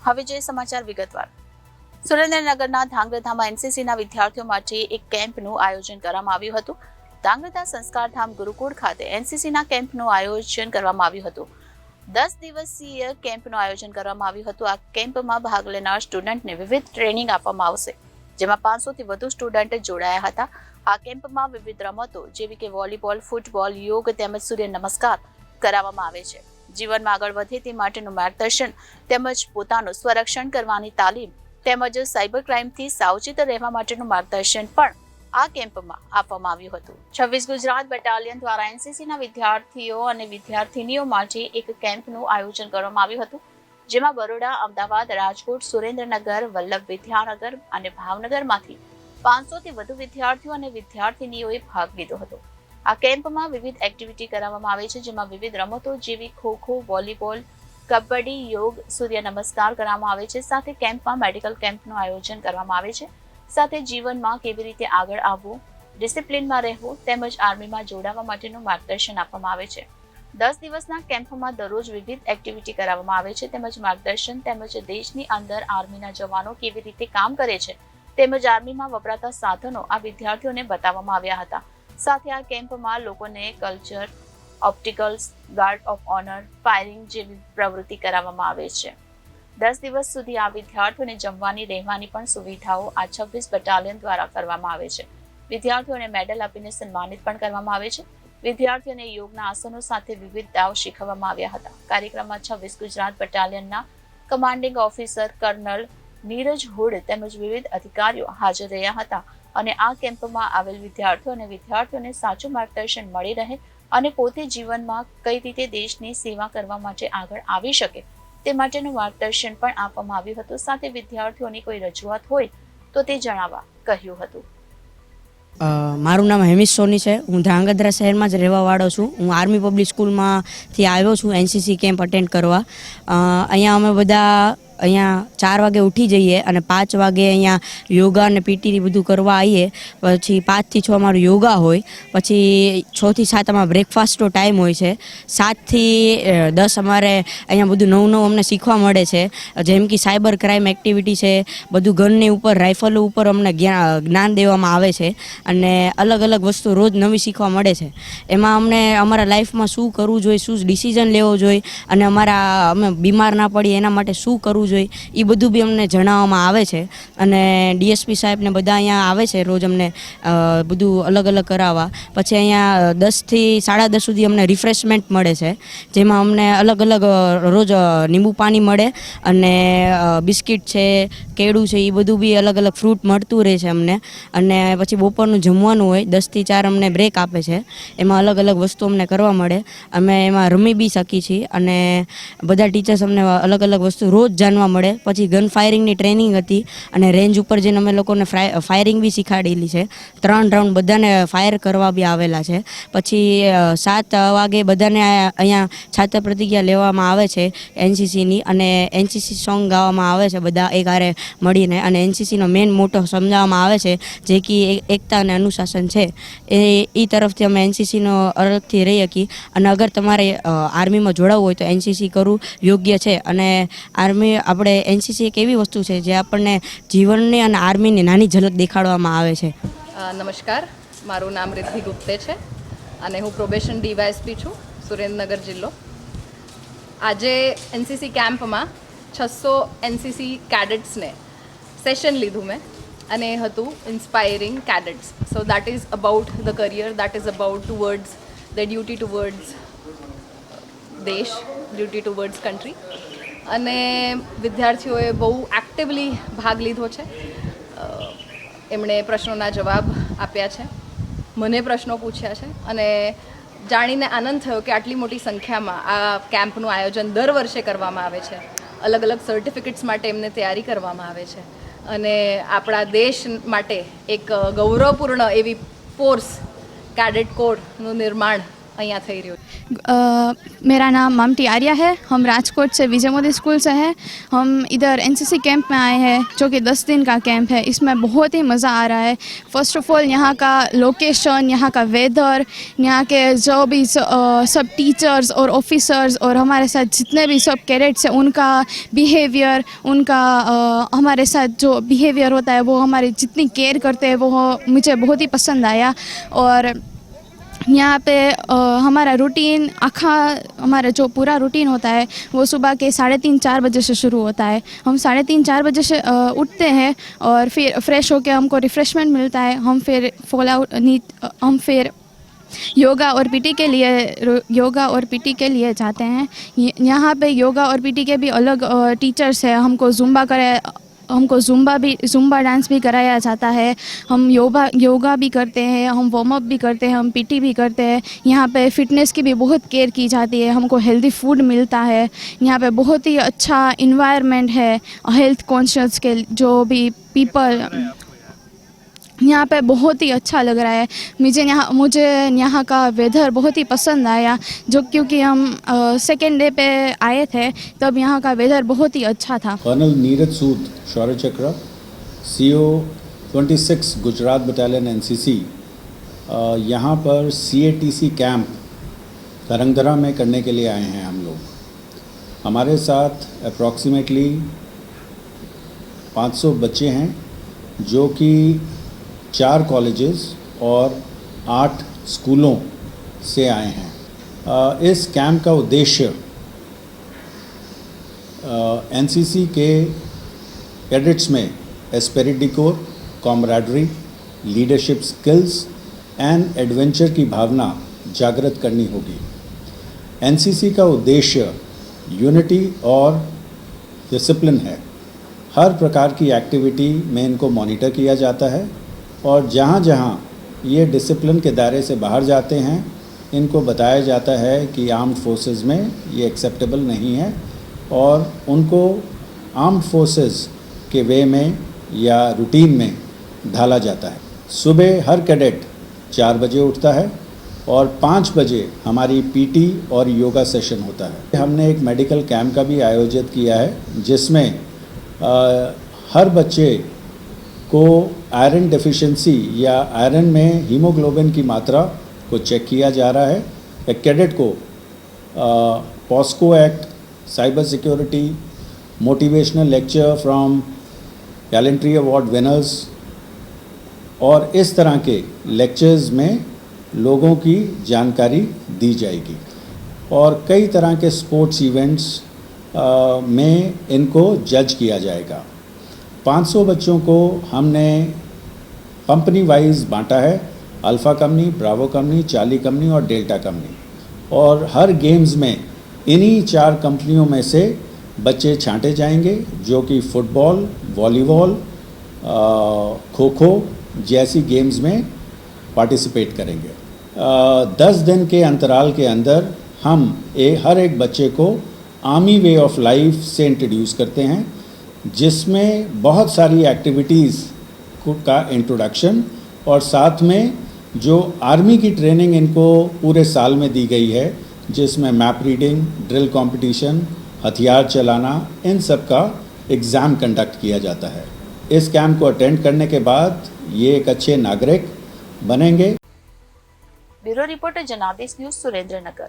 હવે જે સમાચાર વિગતવાર. સુરેન્દ્રનગરના ધાંગધ્રામાં એનસીસીના વિદ્યાર્થીઓ માટે એક કેમ્પનું આયોજન કરવામાં આવ્યું હતું. ધાંગધ્રા સંસ્કારધામ ગુરુકુળ ખાતે એનસીસીના કેમ્પનું આયોજન કરવામાં આવ્યું હતું. 10 દિવસીય કેમ્પનું આયોજન કરવામાં આવ્યું હતું. આ કેમ્પમાં ભાગ લેનાર સ્ટુડન્ટને વિવિધ ટ્રેનિંગ આપવામાં આવશે, જેમાં 500 થી વધુ સ્ટુડન્ટ જોડાયા હતા. આ કેમ્પમાં વિવિધ રમતો જેવી કે વોલીબોલ, ફૂટબોલ, યોગ તેમજ સૂર્ય નમસ્કાર કરાવવામાં આવે છે. જીવનમાં આગળ વધે તે માટેનું માર્ગદર્શન તેમજ પોતાનું સ્વરક્ષણ કરવાની તાલીમ તેમજ સાયબર ક્રાઇમથી સાવચેત રહેવા માટેનું માર્ગદર્શન પણ આ કેમ્પમાં આપવામાં આવ્યું હતું. 26 ગુજરાત બટાલિયન દ્વારા એનસીસીના વિદ્યાર્થીઓ અને વિદ્યાર્થિનીઓ માટે એક કેમ્પનું આયોજન કરવામાં આવ્યું હતું, જેમાં બરોડા, અમદાવાદ, રાજકોટ, સુરેન્દ્રનગર, વલ્લભ વિદ્યાનગર અને ભાવનગરમાંથી 500 થી વધુ વિદ્યાર્થીઓ અને વિદ્યાર્થિનીઓએ ભાગ લીધો હતો. આ કેમ્પમાં વિવિધ એક્ટિવિટી કરાવવામાં આવે છે, જેમાં વિવિધ રમતો જેવી ખો-ખો, વોલીબોલ, કબડ્ડી, યોગ, સૂર્ય નમસ્કાર કરવામાં આવે છે. સાથે કેમ્પમાં મેડિકલ કેમ્પનું આયોજન કરવામાં આવે છે. સાથે જીવનમાં કેવી રીતે આગળ આવવું, ડિસિપ્લિનમાં રહેવું તેમજ આર્મીમાં જોડાવા માટેનું માર્ગદર્શન આપવામાં આવે છે. 10 દિવસના કેમ્પમાં દરરોજ વિવિધ એક્ટિવિટી કરાવવામાં આવે છે તેમજ માર્ગદર્શન તેમજ દેશની અંદર આર્મીના જવાનો કેવી રીતે કામ કરે છે તેમજ આર્મીમાં વપરાતા સાધનો આ વિદ્યાર્થીઓને બતાવવામાં આવ્યા હતા. સાથે આ કેમ્પમાં લોકોને culture, opticals, guard of honour, firing જેવી પ્રવૃત્તિ કરાવવામાં આવે છે. 10 દિવસ સુધી આ વિદ્યાર્થીઓને જમવાની, રહેવાની પણ સુવિધાઓ આ 26 બટાલિયન દ્વારા કરવામાં આવે છે. વિદ્યાર્થીઓને મેડલ આપીને સન્માનિત પણ કરવામાં આવે છે. વિદ્યાર્થીઓને યોગના આસનો સાથે વિવિધ દાવ શીખવવામાં આવ્યા હતા. કાર્યક્રમમાં 26 ગુજરાત બટાલિયનના commanding officer colonel Neeraj Hood તેમજ વિવિધ અધિકારીઓ હાજર રહ્યા હતા અને આ કેમ્પમાં આવેલ વિદ્યાર્થીઓ અને વિદ્યાર્થીઓને સાચું માર્ગદર્શન મળી રહે અને પોતે જીવનમાં કઈ રીતે દેશની સેવા કરવા માટે આગળ આવી શકે તે માટેનું માર્ગદર્શન પણ આપવામાં આવ્યું હતું. સાથે વિદ્યાર્થીઓની કોઈ રજૂઆત હોય તો તે જણાવવા કહ્યું હતું. મારું નામ હેમિશ સોની છે. હું ધ્રાંગધ્રા શહેરમાં જ રહેવાવાળો છું. હું આર્મી પબ્લિક સ્કૂલમાંથી આવ્યો છું એનસીસી કેમ્પ અટેન્ડ કરવા. અહીંયા અમે બધા 4 વાગે ઉઠી જઈએ અને 5 વાગે અહીંયા યોગા અને પીટી બધું કરવા આવીએ. પછી 5 થી 6 અમારું યોગા હોય. પછી 6 થી 7 અમારો બ્રેકફાસ્ટનો ટાઈમ હોય છે. 7 થી 10 અમારે અહીંયા બધું નવું અમને શીખવા મળે છે, જેમ કે સાયબર ક્રાઇમ એક્ટિવિટી છે, બધું ગનની ઉપર, રાઇફલો ઉપર અમને જ્ઞાન દેવામાં આવે છે અને અલગ અલગ વસ્તુ રોજ નવી શીખવા મળે છે. એમાં અમને અમારા લાઈફમાં શું કરવું જોઈએ, શું ડિસિઝન લેવો જોઈએ અને અમે બીમાર ના પડીએ એના માટે શું કરવું જોઈએ એ બધું બી અમને જણાવવામાં આવે છે. અને ડીએસપી સાહેબને બધા અહીંયા આવે છે રોજ અમને બધું અલગ અલગ કરાવવા. પછી અહીંયા 10 થી 10:30 સુધી અમને રિફ્રેશમેન્ટ મળે છે, જેમાં અમને અલગ અલગ રોજ લીંબુ પાણી મળે અને બિસ્કિટ છે, કેળું છે, એ બધું બી અલગ અલગ ફ્રૂટ મળતું રહે છે અમને. અને પછી બપોરનું જમવાનું હોય, 10 થી 4 અમને બ્રેક આપે છે. એમાં અલગ અલગ વસ્તુ અમને કરવા મળે. અમે એમાં રમી બી શકીએ છીએ અને બધા ટીચર્સ અમને અલગ અલગ વસ્તુ રોજ જાણવા મળે. પછી ગન ફાયરિંગની ટ્રેનિંગ હતી અને રેન્જ ઉપર જઈને અમે લોકોને ફાયરિંગ બી શીખાડેલી છે. 3 રાઉન્ડ બધાને ફાયર કરવા બી આવેલા છે. પછી 7 વાગે બધાને અહીંયા છાત્ર પ્રતિજ્ઞા લેવામાં આવે છે એનસીસીની અને એનસીસી સોંગ ગાવામાં આવે છે બધા એક હારે મળીને. અને એનસીસીનો મેઇન મોટો સમજાવવામાં આવે છે જે કે એકતા અને અનુશાસન છે. એ તરફથી અમે એનસીસીનો અલગથી રહી શકીએ. અને અગર તમારે આર્મીમાં જોડાવવું હોય તો એનસીસી કરવું યોગ્ય છે. અને આપણે એનસીસી એક એવી વસ્તુ છે જે આપણને જીવનની અને આર્મીની નાની ઝલક દેખાડવામાં આવે છે. નમસ્કાર, મારું નામ રિદ્ધિ ગુપ્તે છે અને હું પ્રોબેશન ડીવાયએસપી છું, સુરેન્દ્રનગર જિલ્લો. આજે એનસીસી કેમ્પમાં 600 એનસીસી કેડેટ્સને સેશન લીધું મેં અને એ હતું inspiring cadets. So that is about the career, that is about towards the duty towards દેશ, ડ્યુટી ટુવર્ડ્સ કન્ટ્રી. અને વિદ્યાર્થીઓએ બહુ એક્ટિવલી ભાગ લીધો છે. એમણે પ્રશ્નોના જવાબ આપ્યા છે, મને પ્રશ્નો પૂછ્યા છે અને જાણીને આનંદ થયો કે આટલી મોટી સંખ્યામાં આ કેમ્પનું આયોજન દર વર્ષે કરવામાં આવે છે. અલગ અલગ સર્ટિફિકેટ્સ માટે એમને તૈયારી કરવામાં આવે છે અને આપણા દેશ માટે એક ગૌરવપૂર્ણ એવી ફોર્સ કેડેટ કોરનું નિર્માણ અહીંયા થઈ રહ્યું છે? मेरा नाम ममती आर्या है। हम राजकोट से विजय मोदी स्कूल से हैं। हम इधर एनसीसी कैंप में आए हैं जो कि 10 दिन का कैंप है। इसमें बहुत ही मज़ा आ रहा है। फ़र्स्ट ऑफ ऑल यहाँ का लोकेशन, यहाँ का वेदर, यहाँ के जो भी सब टीचर्स और ऑफिसर्स और हमारे साथ जितने भी सब कैडेट्स हैं उनका बिहेवियर, उनका हमारे साथ जो बिहेवियर होता है वो हमारी जितनी केयर करते हैं वो मुझे बहुत ही पसंद आया। और यहाँ पे हमारा रूटीन हमारा जो पूरा रूटीन होता है वो सुबह के 3:30-4 बजे से शुरू होता है। हम 3:30-4 बजे से उठते हैं और फिर फ्रेश होकर हमको रिफ़्रेशमेंट मिलता है। हम फिर योगा और पीटी के लिए जाते हैं। यहाँ पे योगा और पीटी के भी अलग टीचर्स हैं। हमको जुम्बा डांस भी कराया जाता है। हम योगा भी करते हैं, हम वार्म अप भी करते हैं, हम पीटी भी करते हैं। यहाँ पे फिटनेस की भी बहुत केयर की जाती है। हमको हेल्दी फूड मिलता है। यहाँ पे बहुत ही अच्छा इन्वायरमेंट है हेल्थ कॉन्शियस के जो भी पीपल। यहाँ पे बहुत ही अच्छा लग रहा है। मुझे यहाँ का वेदर बहुत ही पसंद आया जो क्योंकि हम सेकेंड डे पे आए थे तब यहाँ का वेदर बहुत ही अच्छा था। कर्नल नीरज सूद शौर्य चक्र CO 26 गुजरात बटालियन NCC यहाँ पर CATC कैंप करंगधरा में करने के लिए आए हैं हम लोग। हमारे साथ अप्रॉक्सीमेटली 500 बच्चे हैं जो कि 4 कॉलेजेस और 8 स्कूलों से आए हैं। इस कैंप का उद्देश्य NCC के कैडेट्स में Spirit D core, camaraderie, leadership skills and adventure की भावना जागृत करनी होगी। NCC का उद्देश्य यूनिटी और डिसिप्लिन है। हर प्रकार की एक्टिविटी में इनको मॉनिटर किया जाता है और जहाँ जहाँ ये डिसिप्लिन के दायरे से बाहर जाते हैं इनको बताया जाता है कि आर्म्ड फोर्सेस में ये एक्सेप्टेबल नहीं है और उनको आर्म्ड फोर्सेस के वे में या रूटीन में ढाला जाता है। सुबह हर कैडेट 4 बजे उठता है और 5 बजे हमारी PT और योगा सेशन होता है। हमने एक मेडिकल कैंप का भी आयोजित किया है जिसमें हर बच्चे को आयरन डेफिशिएंसी या आयरन में हीमोग्लोबिन की मात्रा को चेक किया जा रहा है। एक कैडेट को POCSO act, cyber security, motivational lecture from gallantry award winners और इस तरह के लेक्चर्स में लोगों की जानकारी दी जाएगी और कई तरह के स्पोर्ट्स इवेंट्स में इनको जज किया जाएगा। 500 बच्चों को हमने कंपनी वाइज बांटा है, alpha company, Bravo company, Charlie company और डेल्टा कंपनी। और हर गेम्स में इन्हीं 4 कंपनियों में से बच्चे छांटे जाएंगे जो कि फुटबॉल, वॉलीबॉल, खो खो जैसी गेम्स में पार्टिसिपेट करेंगे। 10 दिन के अंतराल के अंदर हम हर एक बच्चे को आर्मी वे ऑफ लाइफ से इंट्रोड्यूस करते हैं जिसमें बहुत सारी एक्टिविटीज़ का इंट्रोडक्शन और साथ में जो आर्मी की ट्रेनिंग इनको पूरे साल में दी गई है जिसमें मैप रीडिंग, ड्रिल कंपटीशन, हथियार चलाना, इन सब का एग्ज़ाम कंडक्ट किया जाता है। इस कैंप को अटेंड करने के बाद ये एक अच्छे नागरिक बनेंगे। ब्यूरो रिपोर्टर जनादेश न्यूज़, सुरेंद्रनगर।